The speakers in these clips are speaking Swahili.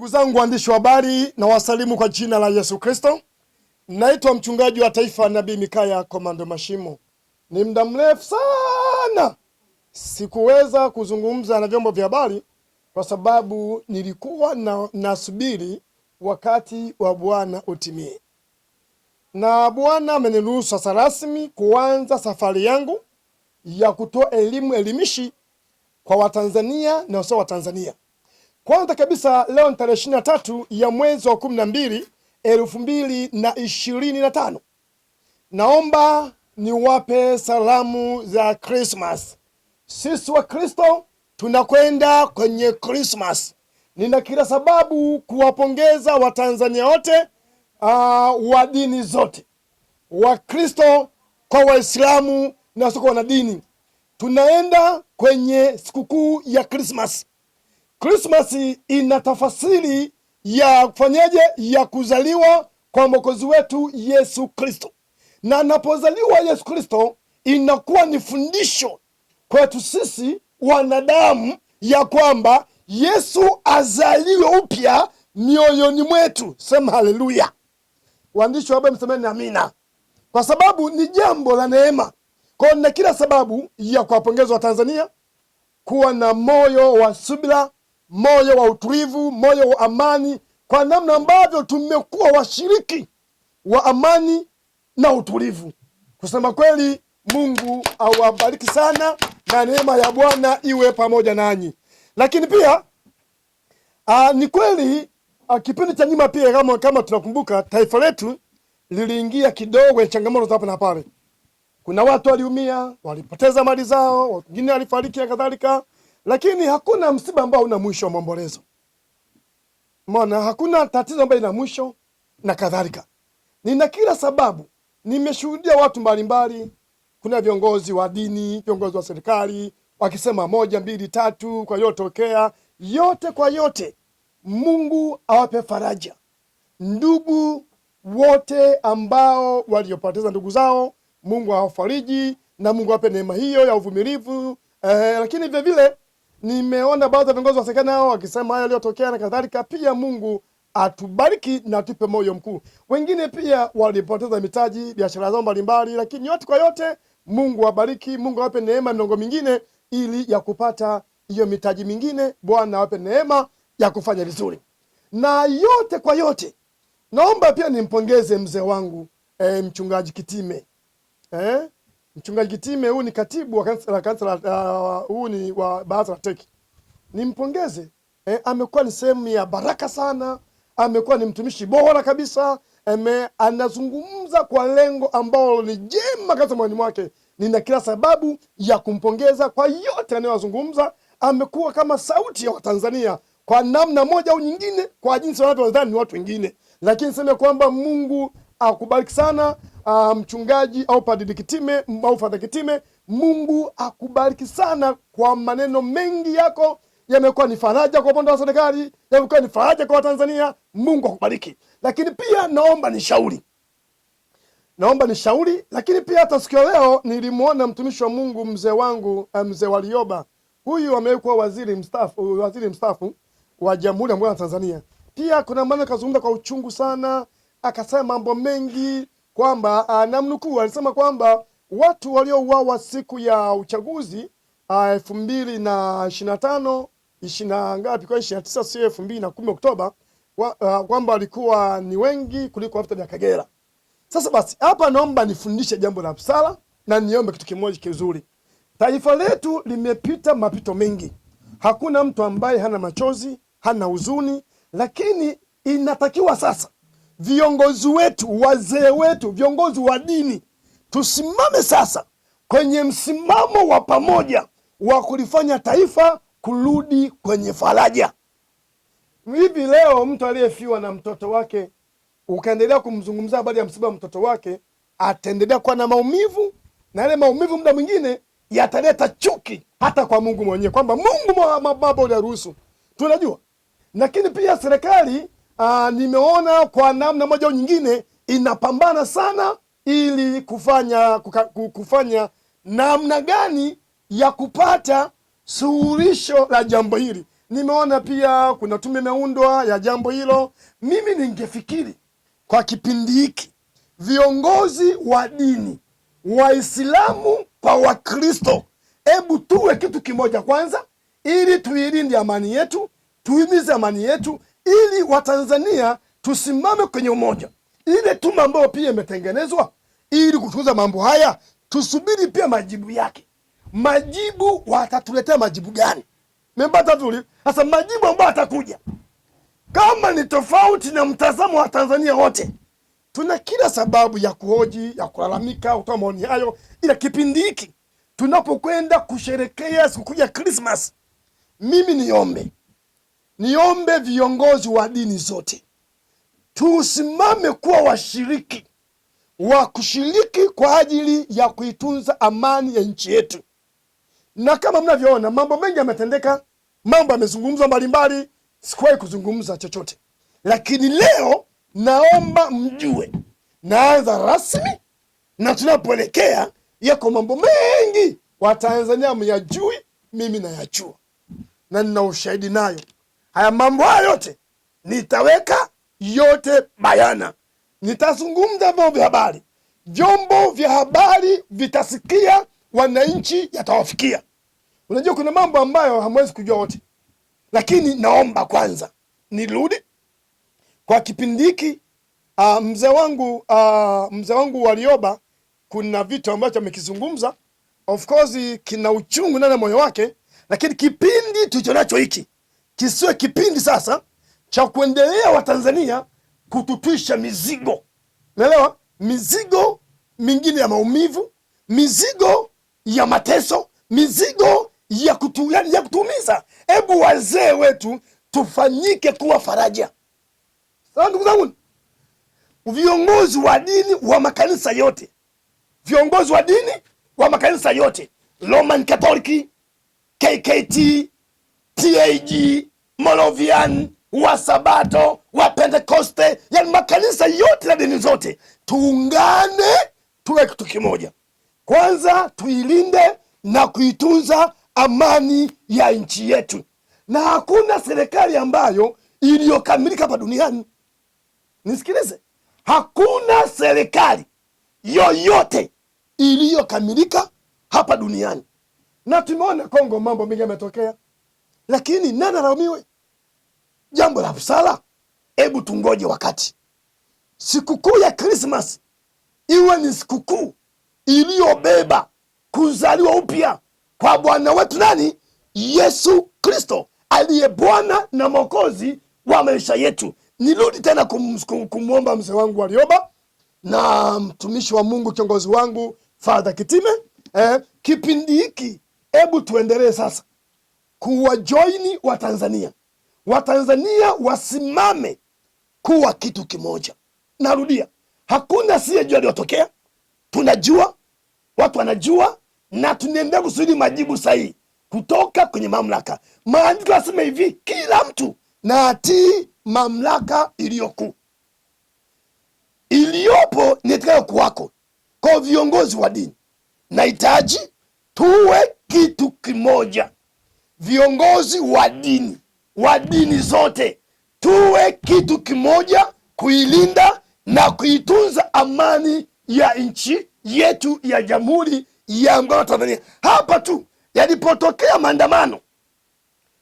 Ndugu zangu waandishi wa habari, na wasalimu kwa jina la Yesu Kristo. Naitwa mchungaji wa taifa Nabii Mikaya Komando Mashimo. Ni muda mrefu sana sikuweza kuzungumza na vyombo vya habari kwa sababu nilikuwa nasubiri wakati wa Bwana utimie. Na Bwana ameniruhusu sasa rasmi kuanza safari yangu ya kutoa elimishi kwa Watanzania na wasio Watanzania. Kwanza kabisa leo ni tarehe 23 ya mwezi wa 12 2025. Naomba niwape salamu za Christmas. Sisi wa Kristo tunakwenda kwenye Christmas. Nina kila sababu kuwapongeza Watanzania wote wa dini zote, Wakristo kwa Waislamu na wasio na dini. Tunaenda kwenye sikukuu ya Christmas. Christmas ina tafasiri ya kufanyaje, ya kuzaliwa kwa Mwokozi wetu Yesu Kristo. Na anapozaliwa Yesu Kristo inakuwa ni fundisho kwetu sisi wanadamu ya kwamba Yesu azaliwe upya mioyoni mwetu. Sema haleluya. Waandishi wa habari msemeni amina. Kwa sababu ni jambo la neema. Kwa na kila sababu ya kuwapongeza Watanzania kuwa na moyo wa subira, moyo wa utulivu, moyo wa amani, kwa namna ambavyo tumekuwa washiriki wa amani na utulivu. Kusema kweli, Mungu awabariki sana na neema ya Bwana iwe pamoja nanyi. Lakini pia ni kweli kipindi cha nyuma pia kama tunakumbuka, taifa letu liliingia kidogo changamoto hapa na pale. Kuna watu waliumia, walipoteza mali zao, wengine walifariki na kadhalika. Lakini hakuna msiba ambao una mwisho wa maombolezo. Maana hakuna tatizo ambalo lina mwisho na kadhalika. Nina kila sababu, nimeshuhudia watu mbalimbali, kuna viongozi wa dini, viongozi wa serikali wakisema 1, 2, 3 kwa yotokea, yote kwa yote. Mungu awape faraja ndugu wote ambao waliopoteza ndugu zao. Mungu awafariji na Mungu awape neema hiyo ya uvumilivu. Lakini vile vile nimeona baadhi ya viongozi wa serikali nao wakisema haya yaliyotokea na kadhalika. Pia Mungu atubariki na atupe moyo mkuu. Wengine pia walipoteza mitaji, biashara zao mbalimbali, lakini yote kwa yote Mungu awabariki, Mungu awape neema miongo mingine ili ya kupata hiyo mitaji mingine. Bwana awape neema ya kufanya vizuri. Na yote kwa yote naomba pia nimpongeze mzee wangu mchungaji Kitime. Mchungaji Kitime huyu ni katibu wa kanisa huu ni wa baraza la teki. Nimpongeze. Amekuwa ni sehemu ya baraka sana. Amekuwa ni mtumishi bora kabisa. Anazungumza kwa lengo ambalo ni jema kabisa moyoni mwake. Nina kila sababu ya kumpongeza kwa yote anayozungumza. Amekuwa kama sauti ya Watanzania kwa namna moja au nyingine, kwa jinsi wanavyodhani ni watu wengine. Lakini sema kwamba Mungu akubariki sana mchungaji au Padri Kitime au Father Kitime. Mungu akubariki sana kwa maneno mengi yako, yamekuwa ni faraja kwa upande wa serikali, yamekuwa ni faraja kwa Tanzania. Mungu akubariki. Lakini pia naomba nishauri, lakini pia hata siku leo nilimuona mtumishi wa Mungu mzee wangu mzee Walioba. Huyu amekuwa waziri mstaafu wa Jamhuri ya Muungano wa Tanzania. Pia kuna maneno kazungumza kwa uchungu sana, akasema mambo mengi kwamba namnukuu, alisema kwamba watu waliouawa siku ya uchaguzi 2025 29 sio 2010 Oktoba, kwamba walikuwa ni wengi kuliko vita vya Kagera. Sasa basi hapa naomba nifundishe jambo la busara na niombe kitu kimoja kizuri. Taifa letu limepita mapito mengi. Hakuna mtu ambaye hana machozi, hana huzuni, lakini inatakiwa sasa viongozi wetu, wazee wetu, viongozi wa dini, tusimame sasa kwenye msimamo wa pamoja wa kulifanya taifa kurudi kwenye faraja. Hivi leo mtu aliyefiwa na mtoto wake ukaendelea kumzungumzia habari ya msiba wa mtoto wake, ataendelea kuwa na maumivu, na yale maumivu muda mwingine yataleta chuki hata kwa Mungu mwenyewe, kwamba Mungu mambo yaruhusu. Tunajua. Lakini pia serikali nimeona kwa namna moja au nyingine inapambana sana ili kufanya namna gani ya kupata suluhisho la jambo hili. Nimeona pia kuna tume imeundwa ya jambo hilo. Mimi ningefikiri kwa kipindi hiki viongozi wa dini, Waislamu kwa Wakristo, hebu tuwe kitu kimoja kwanza, ili tuilinde amani yetu, tuimize amani yetu, ili Watanzania tusimame kwenye umoja. Ile tume ambayo pia imetengenezwa ili kuchunguza mambo haya, tusubiri pia majibu yake. Majibu watatuletea majibu gani? Mmepata vizuri? Sasa majibu ambayo atakuja kama ni tofauti na mtazamo wa Tanzania wote, tuna kila sababu ya kuhoji, ya kulalamika, kutoa maoni hayo. Ila kipindi hiki tunapokwenda kusherekea sikukuu ya Christmas, mimi niombe viongozi wa dini zote tusimame kuwa washiriki wa kushiriki kwa ajili ya kuitunza amani ya nchi yetu. Na kama mnavyoona mambo mengi yametendeka, mambo yamezungumzwa mbalimbali, sikuwahi kuzungumza chochote. Lakini leo naomba mjue, naanza rasmi, na tunapoelekea yako mambo mengi Watanzania myajui, mimi nayajua na nina ushahidi nayo. Haya mambo haya yote nitaweka yote bayana. Nitazungumza vyombo vya habari, vyombo vya habari vitasikia, wananchi yatawafikia. Unajua kuna mambo ambayo hamwezi kujua wote, lakini naomba kwanza nirudi kwa kipindi hiki. Mzee wangu Warioba, kuna vitu ambacho amekizungumza, of course kina uchungu ndani ya moyo wake, lakini kipindi tulichonacho hiki kisiwe kipindi sasa cha kuendelea Watanzania kututwisha mizigo. Unaelewa? Mizigo mingine ya maumivu, mizigo ya mateso, mizigo ya kutuumiza. Hebu wazee wetu tufanyike kuwa faraja. Sawa ndugu zangu? Viongozi wa dini wa makanisa yote, viongozi wa dini wa makanisa yote, Roman Catholic, KKT, TAG, Moravian, wa Sabato, wa Pentekoste, yani makanisa yote na dini zote, tuungane tuwe kitu kimoja. Kwanza tuilinde na kuitunza amani ya nchi yetu. Na hakuna serikali ambayo iliyokamilika hapa duniani. Nisikilize, hakuna serikali yoyote iliyokamilika hapa duniani. Na tumeona Kongo mambo mengi yametokea, lakini nani alaumiwe? Jambo la busara, hebu tungoje wakati sikukuu ya Christmas iwe ni sikukuu iliyobeba kuzaliwa upya kwa Bwana wetu nani? Yesu Kristo, aliye Bwana na Mwokozi wa maisha yetu. Nirudi tena kumwomba mzee wangu Warioba na mtumishi wa Mungu kiongozi wangu Father Kitime, kipindi hiki hebu tuendelee sasa kuwajoini Watanzania. Watanzania wasimame kuwa kitu kimoja. Narudia, hakuna siyejua yaliyotokea. Tunajua, watu wanajua, na tunaendelea kusudi majibu sahihi kutoka kwenye mamlaka. Maandiko yanasema hivi, kila mtu na atii mamlaka iliyokuu. Iliyopo ni itakayo kuwako. Kwa viongozi wa dini, nahitaji tuwe kitu kimoja. Viongozi wa dini zote tuwe kitu kimoja, kuilinda na kuitunza amani ya nchi yetu ya Jamhuri ya Muungano wa Tanzania. Hapa tu yalipotokea maandamano,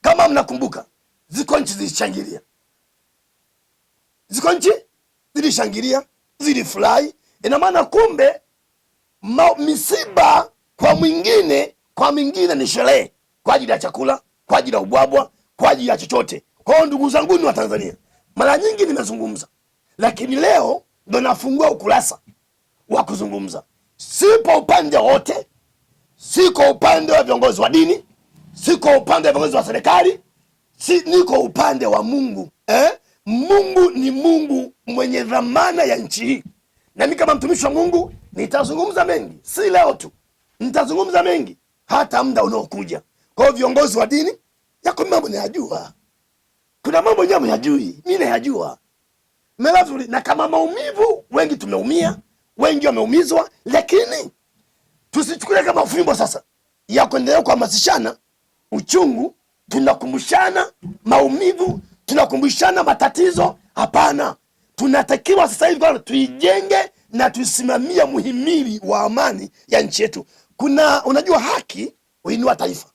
kama mnakumbuka, ziko nchi zilishangilia, zilifurahi. Ina maana kumbe misiba kwa mwingine ni sherehe, kwa ajili ya chakula, kwa ajili ya ubwabwa, kwa ajili ya chochote. Kwa hiyo ndugu zangu ni wa Tanzania, mara nyingi nimezungumza, lakini leo ndo nafungua ukurasa wa kuzungumza. Sipo upande wote, siko upande wa viongozi wa dini, siko upande wa viongozi wa serikali, niko upande wa Mungu. Mungu ni Mungu mwenye dhamana ya nchi hii, na mimi kama mtumishi wa Mungu nitazungumza mengi, si leo tu, nitazungumza mengi hata muda unaokuja. Kwa hiyo viongozi wa dini, yako mambo nayajua, kuna mambo nyinyi mnayajui, mimi nayajua. Na kama maumivu, wengi tumeumia, wengi wameumizwa, lakini tusichukue kama fimbo sasa ya kuendelea kuhamasishana uchungu tunakumbushana maumivu, tunakumbushana matatizo. Hapana, tunatakiwa sasa hivi kwa tuijenge na tusimamie muhimili wa amani ya nchi yetu. Unajua haki huinua taifa,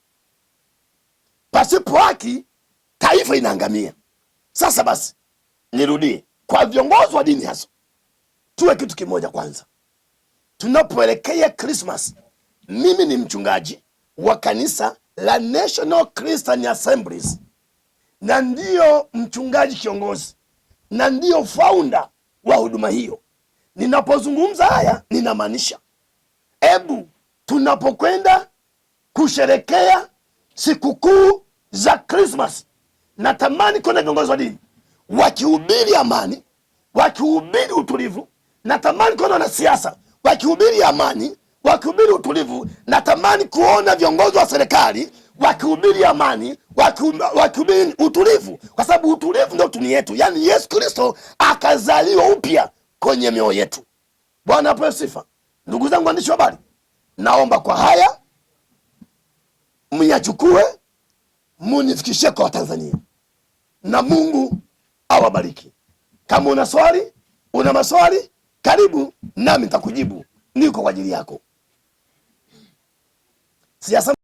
pasipo haki taifa inaangamia. Sasa basi nirudie kwa viongozi wa dini, hasa tuwe kitu kimoja kwanza tunapoelekea Christmas. Mimi ni mchungaji wa kanisa la National Christian Assemblies, na ndiyo mchungaji kiongozi na ndiyo founder wa huduma hiyo. Ninapozungumza haya ninamaanisha, ebu tunapokwenda kusherekea sikukuu za Christmas, natamani kuna viongozi wa dini wakihubiri amani, wakihubiri utulivu. Natamani kuona wanasiasa wakihubiri amani, wakihubiri utulivu. Natamani kuona viongozi wa serikali wakihubiri amani, wakihubiri utulivu, kwa sababu utulivu ndio tuni yetu. Yani Yesu Kristo akazaliwa upya kwenye mioyo yetu. Bwana apewe sifa. Ndugu zangu waandishi wa habari, naomba kwa haya mnyachukue, munifikishie kwa Watanzania, na Mungu awabariki. Kama una swali, una maswali, karibu nami nitakujibu. Niko kwa ajili yako. Siasa